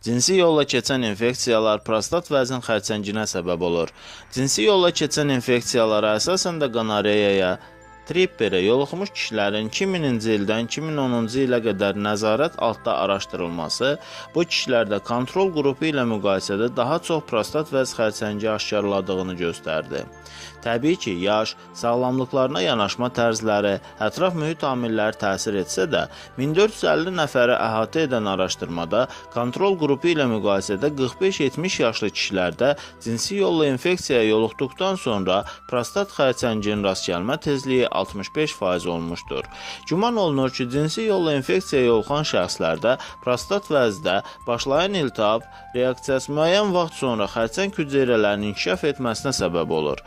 Cinsi yolla keçən infeksiyalar prostat vəzin xərçənginə səbəb olur. Cinsi yolla keçən infeksiyalara əsasən də qonareyaya, tripperə yoluxmuş kişilərin 2000-ci ildən 2010-cu ilə qədər nəzarət altda araşdırılması bu kişilərdə kontrol qrupu ilə müqayisədə daha çox prostat vəz xərçəngi aşkarladığını göstərdi. Təbii ki, yaş, sağlamlıqlarına yanaşma tərzləri, ətraf mühit amilləri təsir etsə də, 1450 nəfəri əhatə edən araşdırmada kontrol qrupu ilə müqayisədə 45-70 yaşlı kişilərdə cinsi yolla infeksiyaya yoluxduqdan sonra prostat xərçənginin rast gəlmə tezliyi 65% olmuşdur. Güman olunur ki, cinsi yolla infeksiyaya yoluxan şəxslərdə prostat vəzdə başlayan iltihab reaksiyası müəyyən vaxt sonra xərçəng hüceyrələrinin inkişaf etməsinə səbəb olur.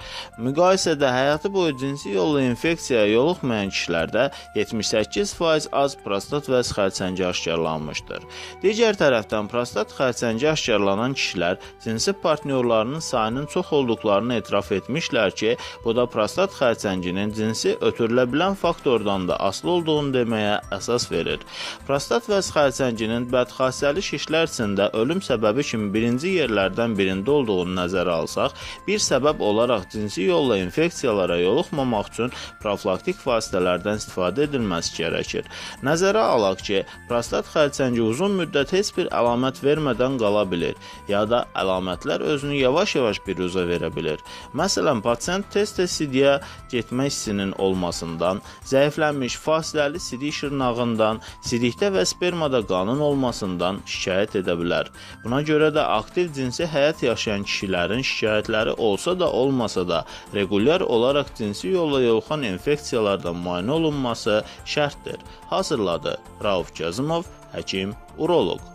Müqayisədə həyatı boyu cinsi yolla infeksiyaya yoluxmayan kişilərdə 78% az prostat vəz xərçəngi aşkarlanmışdır. Digər tərəfdən prostat xərçəngi aşkarlanan kişilər cinsi partnyorlarının sayının çox olduqlarını etiraf etmişlər ki, bu da prostat xərçənginin cinsi ötürülə bilən faktordan da asılı olduğunu deməyə əsas verir. Prostat vəz xərçənginin bədxassəli şişlər içində ölüm səbəbi kimi birinci yerlərdən birində olduğunu nəzərə alsaq, bir səbəb olaraq cinsi yolla infeksiyalara yoluxmamaq üçün profilaktik vasitələrdən istifadə edilməsi gərəkir. Nəzərə alaq ki, prostat xərçəngi uzun müddət heç bir əlamət vermədən qala bilir, ya da əlamətlər özünü yavaş-yavaş biruzə verə bilir. Məsələn, pasient tez-tez sidiyə getmək hissinin olmasından, zəiflənmiş fasiləli sidik şırnağından, sidikdə və spermada qanın olmasından şikayət edə bilər. Buna görə də aktiv cinsi həyat yaşayan kişilərin şikayətləri olsa da olmasa da regulyar olaraq cinsi yolla yoluxan infeksiyalardan müayinə olunması şərtdir. Hazırladı Rauf Kazımov, həkim, uroloq.